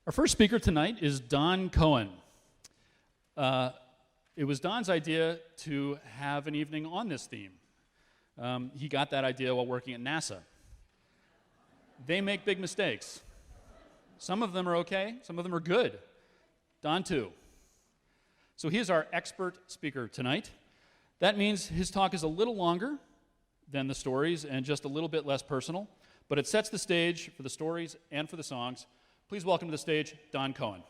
Our first speaker tonight is Don Cohen. It was Don's idea to have an evening on this theme. He got that idea while working at NASA. They make big mistakes. Some of them are okay, some of them are good. Don too. So he is our expert speaker tonight. That means his talk is a little longer than the stories and just a little bit less personal, but it sets the stage for the stories and for the songs. Please welcome to the stage, Don Cohen.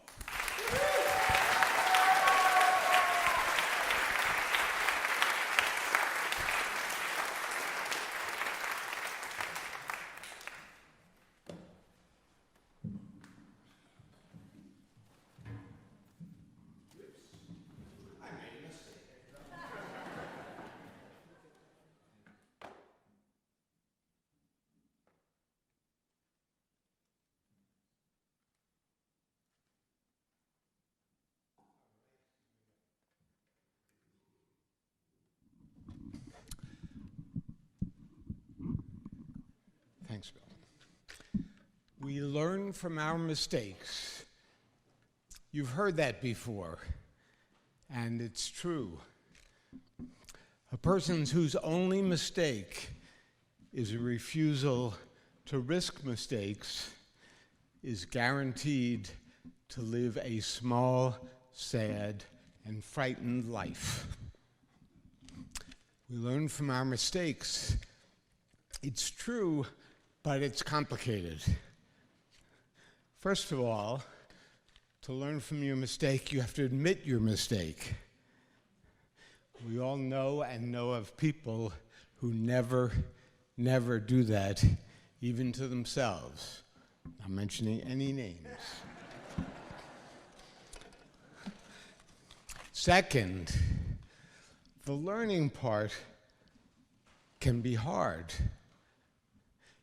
Thanks, Bill. We learn from our mistakes. You've heard that before, and it's true. A person whose only mistake is a refusal to risk mistakes is guaranteed to live a small, sad, and frightened life. We learn from our mistakes. It's true, but it's complicated. First of all, to learn from your mistake, you have to admit your mistake. We all know and know of people who never do that, even to themselves. Not mentioning any names. Second, the learning part can be hard.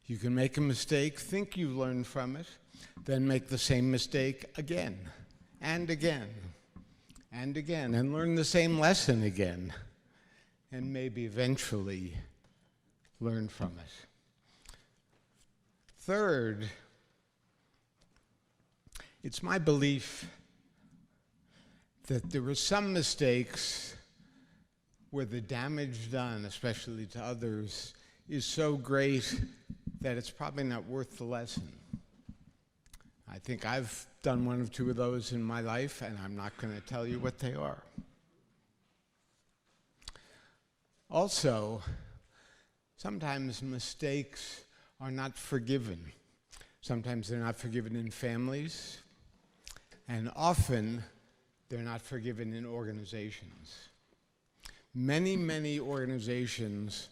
You can make a mistake, think you've learned from it, then make the same mistake again, and again, and again, and learn the same lesson again, and maybe eventually learn from it. Third, it's my belief that there are some mistakes where the damage done, especially to others, is so great that it's probably not worth the lesson. I think I've done one or two of those in my life, and I'm not going to tell you what they are. Also, sometimes mistakes are not forgiven. Sometimes they're not forgiven in families, and often they're not forgiven in organizations. Many organizations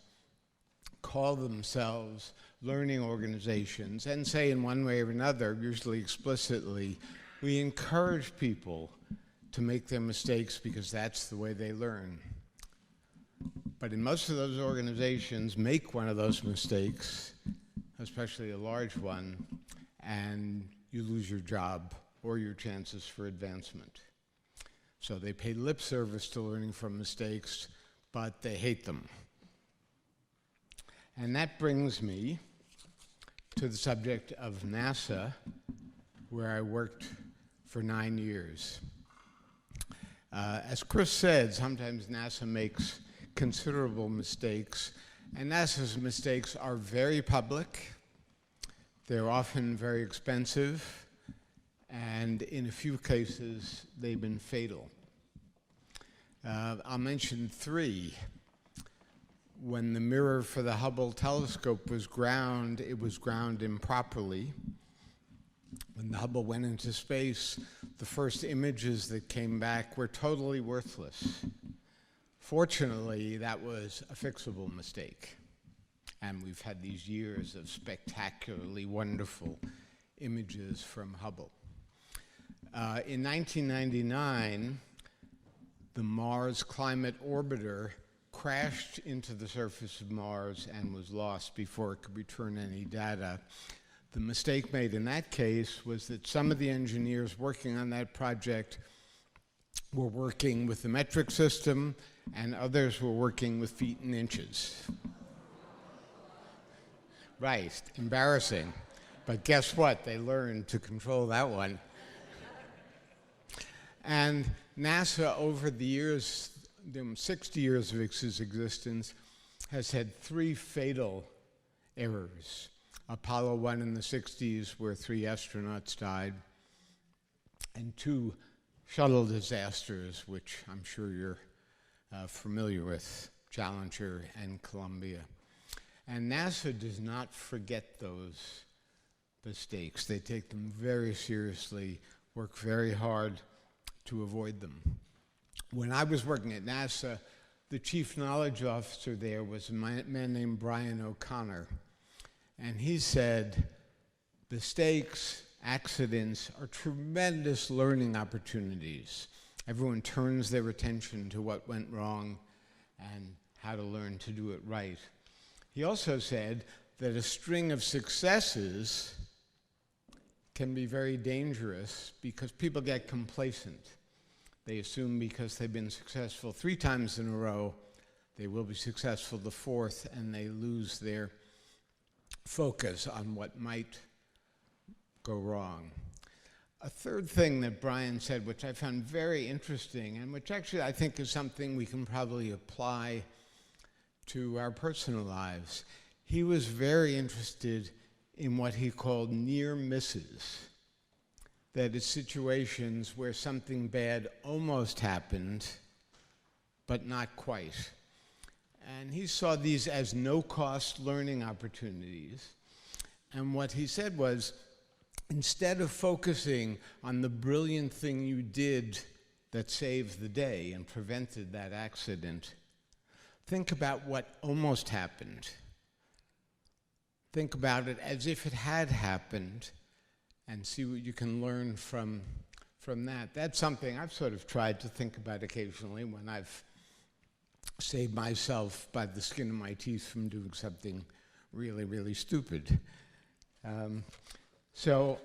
call themselves learning organizations and say in one way or another, usually explicitly, we encourage people to make their mistakes because that's the way they learn. But in most of those organizations, make one of those mistakes, especially a large one, and you lose your job or your chances for advancement. So they pay lip service to learning from mistakes, but they hate them. And that brings me to the subject of NASA, where I worked for 9 years. As Chris said, sometimes NASA makes considerable mistakes, and NASA's mistakes are very public. They're often very expensive, and in a few cases, they've been fatal. I'll mention three. When the mirror for the Hubble telescope was ground, it was ground improperly. When the Hubble went into space, the first images that came back were totally worthless. Fortunately, that was a fixable mistake. And we've had these years of spectacularly wonderful images from Hubble. In 1999, the Mars Climate Orbiter crashed into the surface of Mars and was lost before it could return any data. The mistake made in that case was that some of the engineers working on that project were working with the metric system and others were working with feet and inches. Right, embarrassing. But guess what? They learned to control that one. And NASA, over the years, 60 years of its existence, has had 3 fatal errors. Apollo 1 in the 60s, where 3 astronauts died, and 2 shuttle disasters, which I'm sure you're familiar with, Challenger and Columbia. And NASA does not forget those mistakes. They take them very seriously, work very hard to avoid them. When I was working at NASA, the chief knowledge officer there was a man named Brian O'Connor. And he said, mistakes, accidents are tremendous learning opportunities. Everyone turns their attention to what went wrong and how to learn to do it right. He also said that a string of successes can be very dangerous because people get complacent. They assume because they've been successful 3 times in a row, they will be successful the 4th, and they lose their focus on what might go wrong. A third thing that Brian said, which I found very interesting, and which actually I think is something we can probably apply to our personal lives. He was very interested in what he called near misses. That is, situations where something bad almost happened, but not quite. And he saw these as no-cost learning opportunities. And what he said was, instead of focusing on the brilliant thing you did that saved the day and prevented that accident, think about what almost happened. Think about it as if it had happened and see what you can learn from that. That's something I've sort of tried to think about occasionally when I've saved myself by the skin of my teeth from doing something really, really stupid. So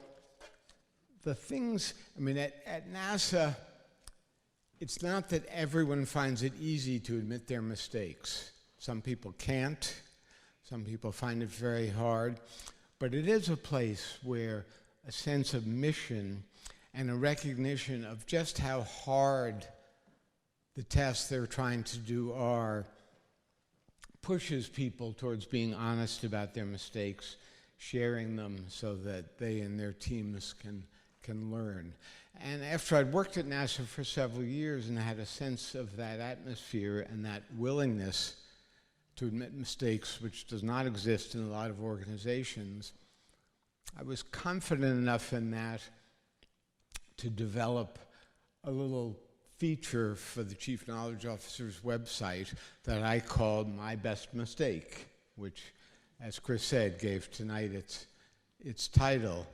the things, at NASA, it's not that everyone finds it easy to admit their mistakes. Some people can't. Some people find it very hard. But it is a place where a sense of mission and a recognition of just how hard the tasks they're trying to do are pushes people towards being honest about their mistakes, sharing them so that they and their teams can learn. And after I'd worked at NASA for several years and had a sense of that atmosphere and that willingness to admit mistakes, which does not exist in a lot of organizations, I was confident enough in that to develop a little feature for the Chief Knowledge Officer's website that I called My Best Mistake, which, as Chris said, gave tonight its title.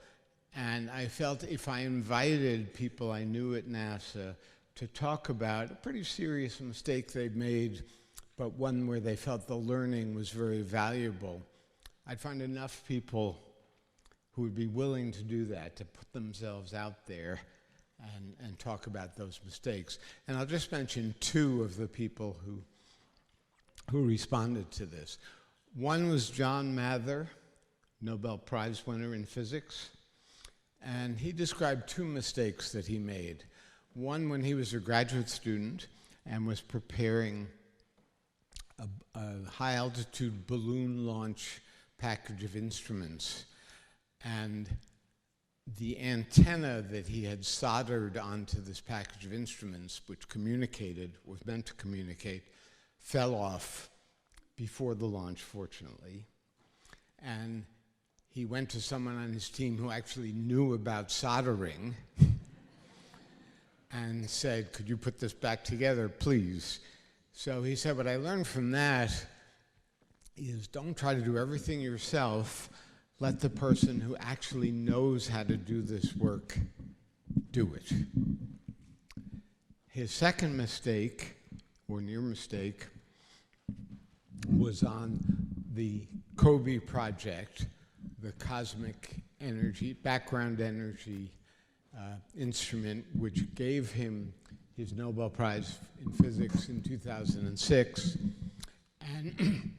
And I felt if I invited people I knew at NASA to talk about a pretty serious mistake they'd made, but one where they felt the learning was very valuable, I'd find enough people who would be willing to do that, to put themselves out there and talk about those mistakes. And I'll just mention 2 of the people who responded to this. One was John Mather, Nobel Prize winner in physics. And he described 2 mistakes that he made. One when he was a graduate student and was preparing a high-altitude balloon launch package of instruments. And the antenna that he had soldered onto this package of instruments, which was meant to communicate, fell off before the launch, fortunately. And he went to someone on his team who actually knew about soldering and said, "Could you put this back together, please?" So he said, what I learned from that is don't try to do everything yourself. Let the person who actually knows how to do this work do it. His second mistake, or near mistake, was on the COBE project, the cosmic energy, background energy instrument, which gave him his Nobel Prize in Physics in 2006 and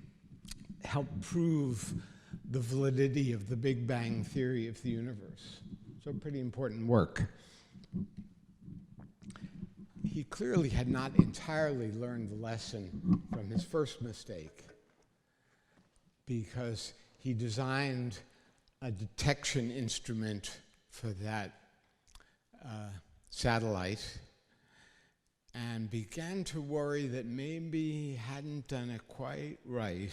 helped prove the validity of the Big Bang theory of the universe. So pretty important work. he clearly had not entirely learned the lesson from his first mistake, because he designed a detection instrument for that satellite and began to worry that maybe he hadn't done it quite right,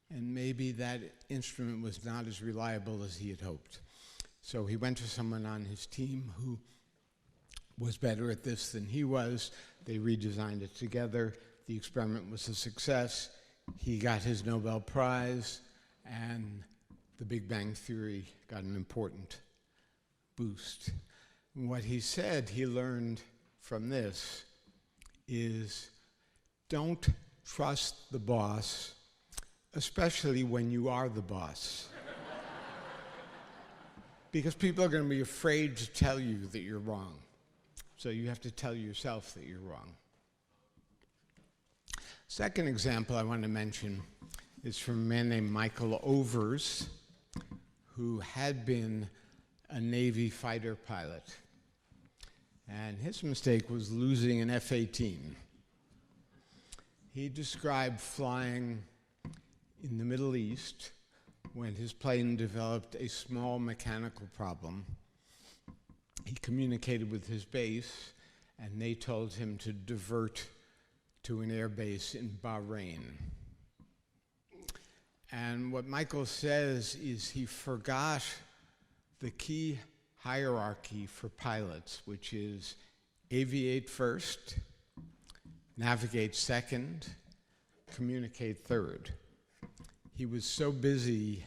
and maybe that instrument was not as reliable as he had hoped. So he went to someone on his team who was better at this than he was. They redesigned it together. The experiment was a success. He got his Nobel Prize, and the Big Bang Theory got an important boost. And what he said he learned from this is, don't trust the boss, especially when you are the boss. Because people are going to be afraid to tell you that you're wrong. So you have to tell yourself that you're wrong. Second example I want to mention is from a man named Michael Overs, who had been a Navy fighter pilot. And his mistake was losing an F-18. He described flying in the Middle East when his plane developed a small mechanical problem. He communicated with his base, and they told him to divert to an air base in Bahrain. And what Michael says is he forgot the key hierarchy for pilots, which is aviate first, navigate second, communicate third. He was so busy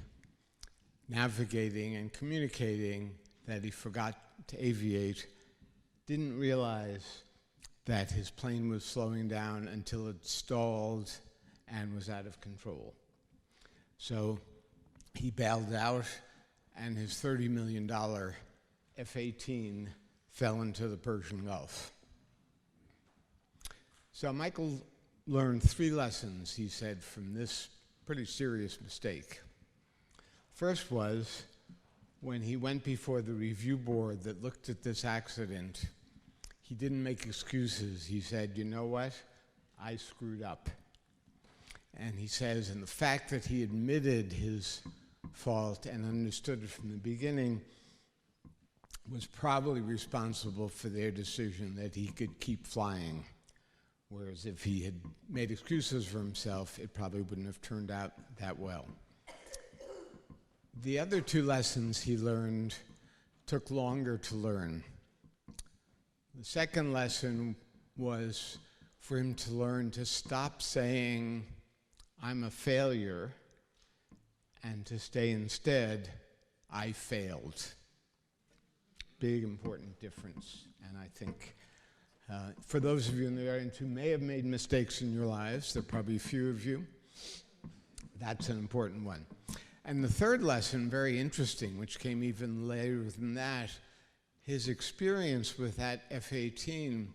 navigating and communicating that he forgot to aviate, didn't realize that his plane was slowing down until it stalled and was out of control. So he bailed out, and his $30 million F-18 fell into the Persian Gulf. So Michael learned 3 lessons, he said, from this pretty serious mistake. First was, when he went before the review board that looked at this accident, he didn't make excuses. He said, you know what? I screwed up. And he says, and the fact that he admitted his fault and understood it from the beginning was probably responsible for their decision that he could keep flying. Whereas if he had made excuses for himself, it probably wouldn't have turned out that well. The other 2 lessons he learned took longer to learn. The second lesson was for him to learn to stop saying, I'm a failure, and to say instead, I failed. Big, important difference. And I think for those of you in the audience who may have made mistakes in your lives, there are probably a few of you, that's an important one. And the third lesson, very interesting, which came even later than that, his experience with that F-18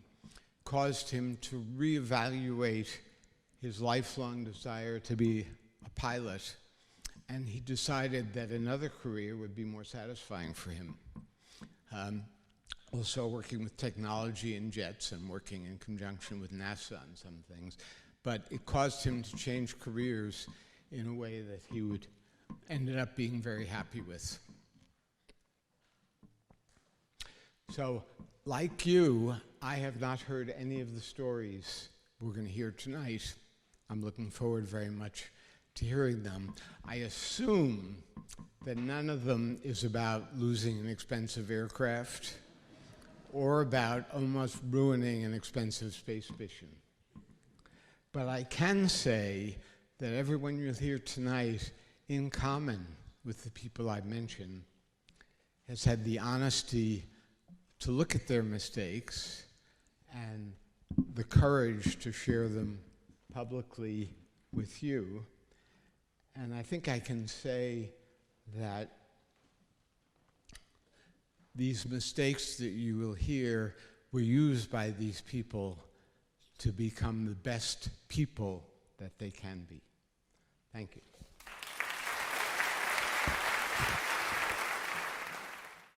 caused him to reevaluate his lifelong desire to be a pilot, and he decided that another career would be more satisfying for him. Also working with technology and jets and working in conjunction with NASA on some things. But it caused him to change careers in a way that he ended up being very happy with. So, like you, I have not heard any of the stories we're going to hear tonight. I'm looking forward very much to hearing them. I assume that none of them is about losing an expensive aircraft or about almost ruining an expensive space mission. But I can say that everyone you'll hear tonight, in common with the people I've mentioned, has had the honesty to look at their mistakes and the courage to share them publicly with you. And I think I can say that these mistakes that you will hear were used by these people to become the best people that they can be. Thank you.